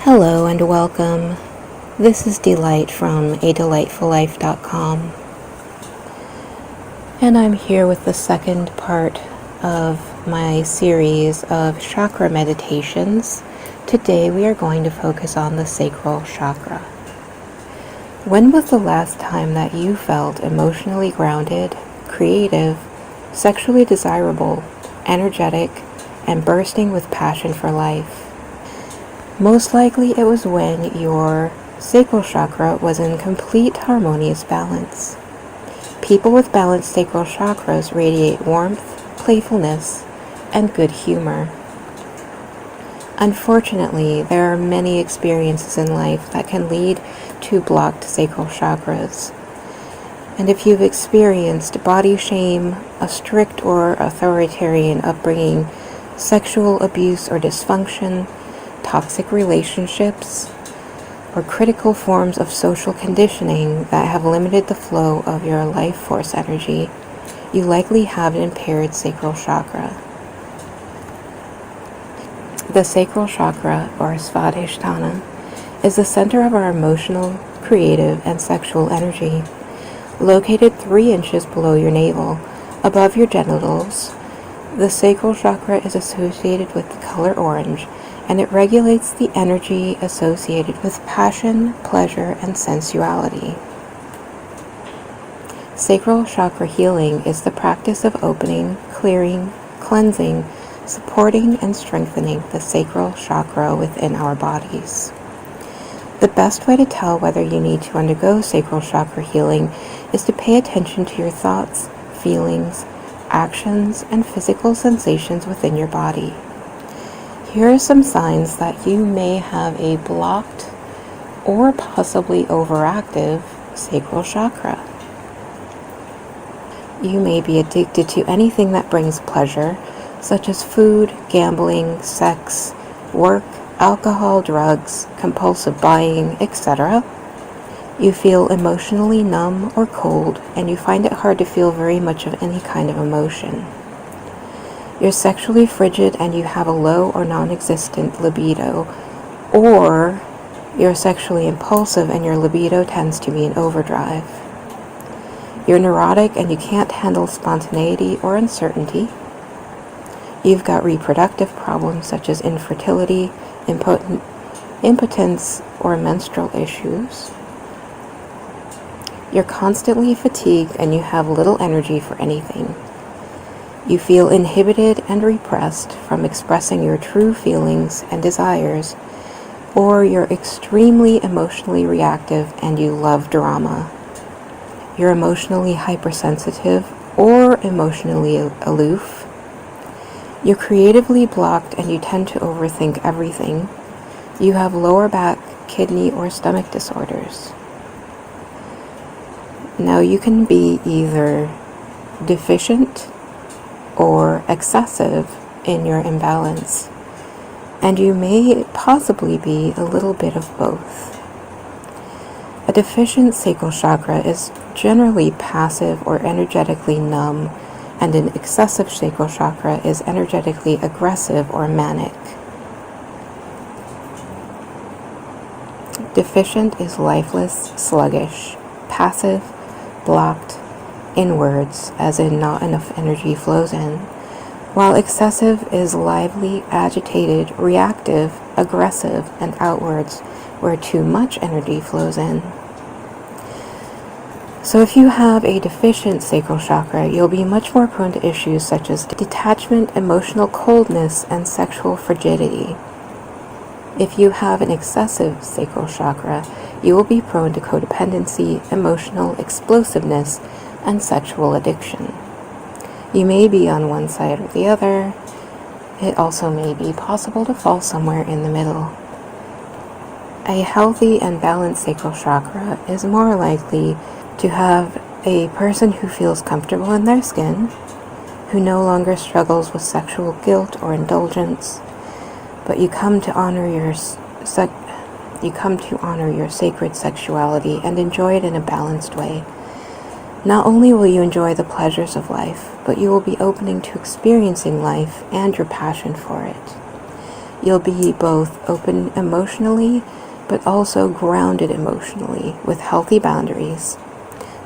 Hello and welcome. This is Delight from adelightfullife.com, and I'm here with the second part of my series of chakra meditations. Today we are going to focus on the Sacral Chakra. When was the last time that you felt emotionally grounded, creative, sexually desirable, energetic, and bursting with passion for life? Most likely it was when your sacral chakra was in complete harmonious balance. People with balanced sacral chakras radiate warmth, playfulness, and good humor. Unfortunately, there are many experiences in life that can lead to blocked sacral chakras. And if you've experienced body shame, a strict or authoritarian upbringing, sexual abuse or dysfunction, toxic relationships, or critical forms of social conditioning that have limited the flow of your life force energy, you likely have an impaired sacral chakra. The sacral chakra, or Svadhisthana, is the center of our emotional, creative, and sexual energy. Located 3 inches below your navel, above your genitals, the sacral chakra is associated with the color orange, and it regulates the energy associated with passion, pleasure, and sensuality. Sacral chakra healing is the practice of opening, clearing, cleansing, supporting, and strengthening the sacral chakra within our bodies. The best way to tell whether you need to undergo sacral chakra healing is to pay attention to your thoughts, feelings, actions, and physical sensations within your body. Here are some signs that you may have a blocked or possibly overactive sacral chakra. You may be addicted to anything that brings pleasure, such as food, gambling, sex, work, alcohol, drugs, compulsive buying, etc. You feel emotionally numb or cold, and you find it hard to feel very much of any kind of emotion. You're sexually frigid and you have a low or non-existent libido, or you're sexually impulsive and your libido tends to be in overdrive. You're neurotic and you can't handle spontaneity or uncertainty. You've got reproductive problems such as infertility, impotence, or menstrual issues. You're constantly fatigued and you have little energy for anything. You feel inhibited and repressed from expressing your true feelings and desires, or you're extremely emotionally reactive and you love drama. You're emotionally hypersensitive or emotionally aloof. You're creatively blocked and you tend to overthink everything. You have lower back, kidney, or stomach disorders. Now you can be either deficient or excessive in your imbalance, and you may possibly be a little bit of both. A deficient sacral chakra is generally passive or energetically numb, and an excessive sacral chakra is energetically aggressive or manic. Deficient is lifeless, sluggish, passive, blocked, inwards, as in not enough energy flows in, while excessive is lively, agitated, reactive, aggressive, and outwards, where too much energy flows in. So if you have a deficient sacral chakra, you'll be much more prone to issues such as detachment, emotional coldness, and sexual frigidity. If you have an excessive sacral chakra, you will be prone to codependency, emotional explosiveness, and sexual addiction. You may be on one side or the other. It also may be possible to fall somewhere in the middle. A healthy and balanced sacral chakra is more likely to have a person who feels comfortable in their skin, who no longer struggles with sexual guilt or indulgence, but you come to honor your sacred sexuality and enjoy it in a balanced way. Not only will you enjoy the pleasures of life, but you will be opening to experiencing life and your passion for it. You'll be both open emotionally, but also grounded emotionally with healthy boundaries.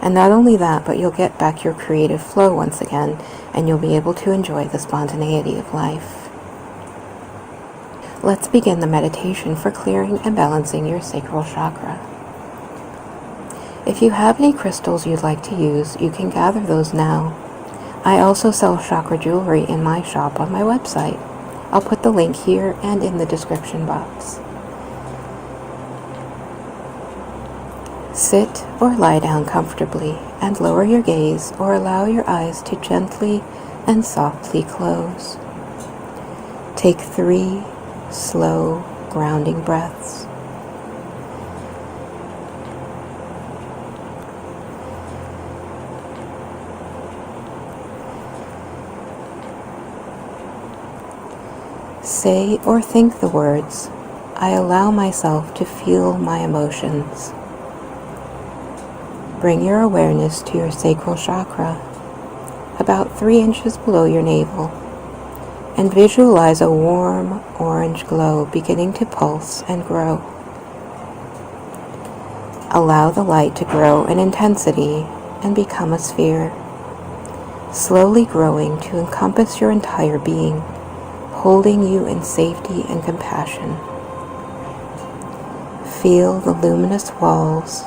And not only that, but you'll get back your creative flow once again, and you'll be able to enjoy the spontaneity of life. Let's begin the meditation for clearing and balancing your sacral chakra. If you have any crystals you'd like to use, you can gather those now. I also sell chakra jewelry in my shop on my website. I'll put the link here and in the description box. Sit or lie down comfortably and lower your gaze or allow your eyes to gently and softly close. Take 3 slow, grounding breaths. Say or think the words, "I allow myself to feel my emotions." Bring your awareness to your sacral chakra, about 3 inches below your navel, and visualize a warm orange glow beginning to pulse and grow. Allow the light to grow in intensity and become a sphere, slowly growing to encompass your entire being, holding you in safety and compassion. Feel the luminous walls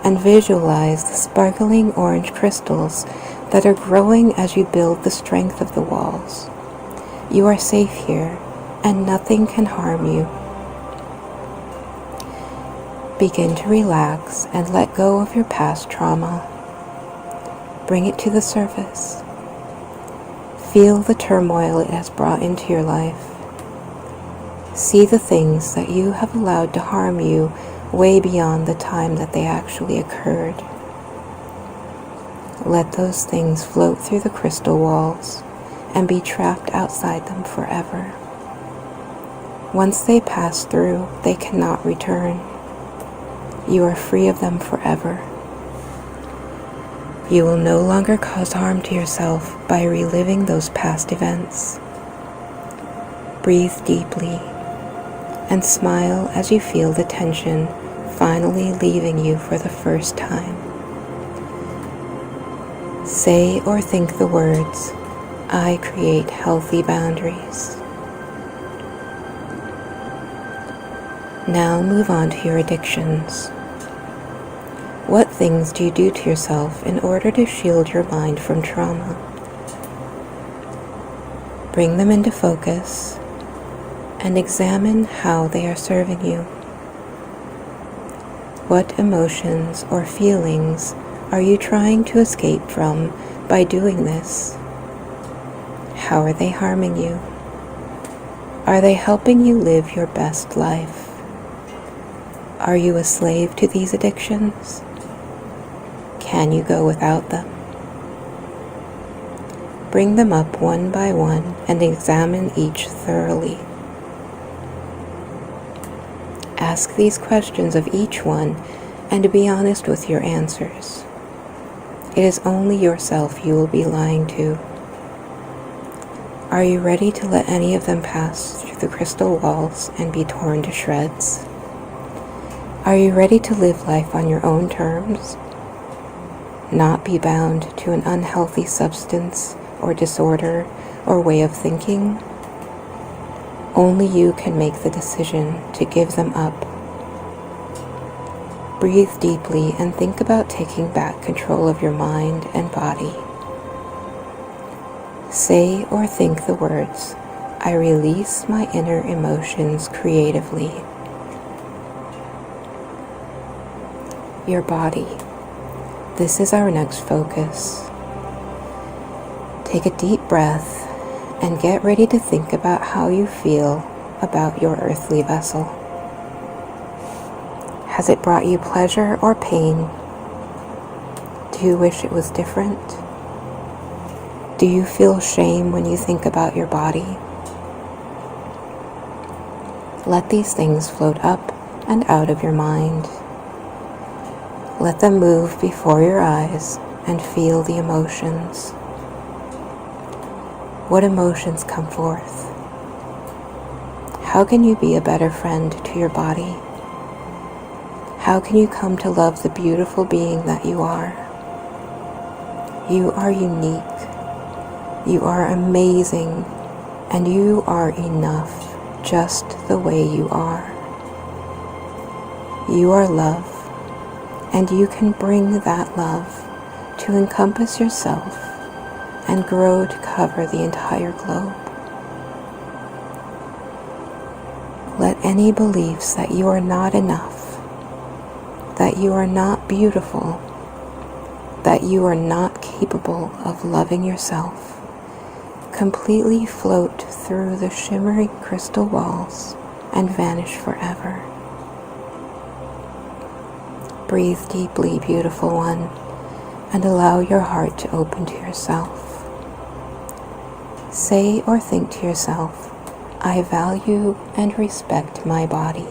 and visualize the sparkling orange crystals that are growing as you build the strength of the walls. You are safe here, and nothing can harm you. Begin to relax and let go of your past trauma. Bring it to the surface. Feel the turmoil it has brought into your life. See the things that you have allowed to harm you way beyond the time that they actually occurred. Let those things float through the crystal walls and be trapped outside them forever. Once they pass through, they cannot return. You are free of them forever. You will no longer cause harm to yourself by reliving those past events. Breathe deeply and smile as you feel the tension finally leaving you for the first time. Say or think the words, "I create healthy boundaries." Now move on to your addictions. What things do you do to yourself in order to shield your mind from trauma? Bring them into focus and examine how they are serving you. What emotions or feelings are you trying to escape from by doing this? How are they harming you? Are they helping you live your best life? Are you a slave to these addictions? Can you go without them? Bring them up one by one and examine each thoroughly. Ask these questions of each one and be honest with your answers. It is only yourself you will be lying to. Are you ready to let any of them pass through the crystal walls and be torn to shreds? Are you ready to live life on your own terms? Not be bound to an unhealthy substance or disorder or way of thinking? Only you can make the decision to give them up. Breathe deeply and think about taking back control of your mind and body. Say or think the words, "I release my inner emotions creatively." Your body. This is our next focus. Take a deep breath and get ready to think about how you feel about your earthly vessel. Has it brought you pleasure or pain? Do you wish it was different? Do you feel shame when you think about your body? Let these things float up and out of your mind. Let them move before your eyes and feel the emotions. What emotions come forth? How can you be a better friend to your body? How can you come to love the beautiful being that you are? You are unique. You are amazing. And you are enough just the way you are. You are love, and you can bring that love to encompass yourself and grow to cover the entire globe. Let any beliefs that you are not enough, that you are not beautiful, that you are not capable of loving yourself, completely float through the shimmering crystal walls and vanish forever. Breathe deeply, beautiful one, and allow your heart to open to yourself. Say or think to yourself, I value and respect my body.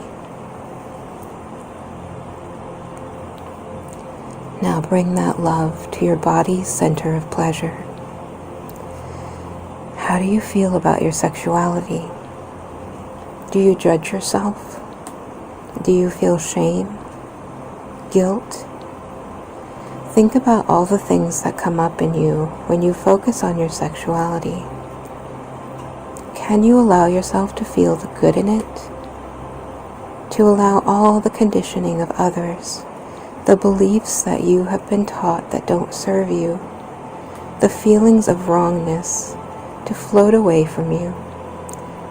Now bring that love to your body's center of pleasure. How do you feel about your sexuality? Do you judge yourself? Do you feel shame? Guilt? Think about all the things that come up in you when you focus on your sexuality. Can you allow yourself to feel the good in it? To allow all the conditioning of others, the beliefs that you have been taught that don't serve you, the feelings of wrongness, to float away from you,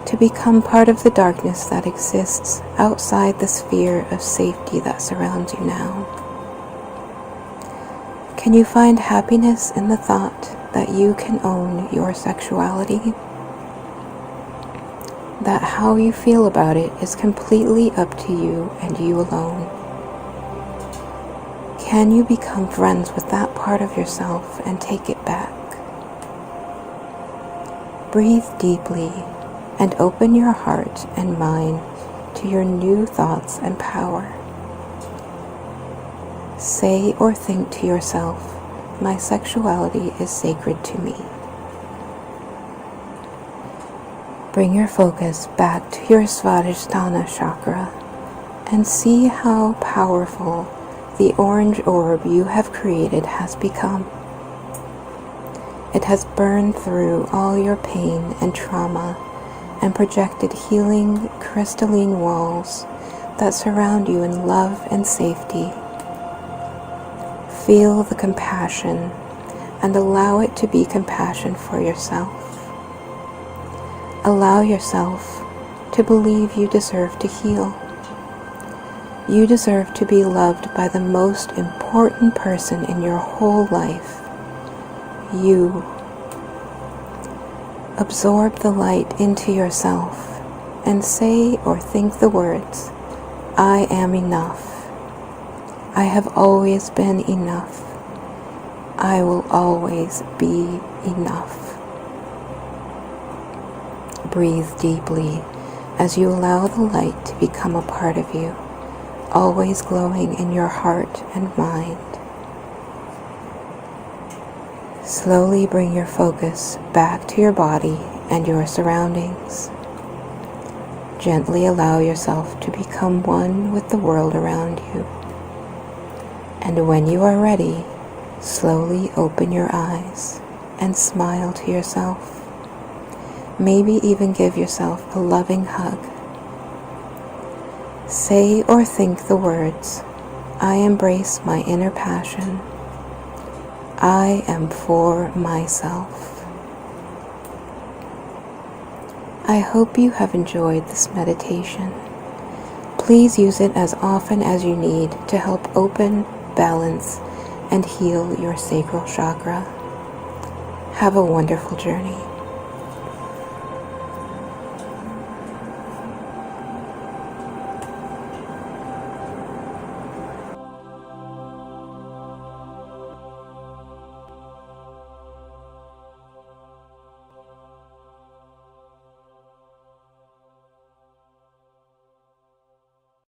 to become part of the darkness that exists outside the sphere of safety that surrounds you now. Can you find happiness in the thought that you can own your sexuality? That how you feel about it is completely up to you and you alone. Can you become friends with that part of yourself and take it back? Breathe deeply and open your heart and mind to your new thoughts and power. Say or think to yourself, my sexuality is sacred to me. Bring your focus back to your Svadhisthana Chakra and see how powerful the orange orb you have created has become. It has burned through all your pain and trauma and projected healing, crystalline walls that surround you in love and safety. Feel the compassion and allow it to be compassion for yourself. Allow yourself to believe you deserve to heal. You deserve to be loved by the most important person in your whole life. You. Absorb the light into yourself and say or think the words, I am enough. I have always been enough. I will always be enough. Breathe deeply as you allow the light to become a part of you, always glowing in your heart and mind. Slowly bring your focus back to your body and your surroundings. Gently allow yourself to become one with the world around you. And when you are ready, slowly open your eyes and smile to yourself. Maybe even give yourself a loving hug. Say or think the words, I embrace my inner passion. I am for myself. I hope you have enjoyed this meditation. Please use it as often as you need to help open, balance, and heal your sacral chakra. Have a wonderful journey.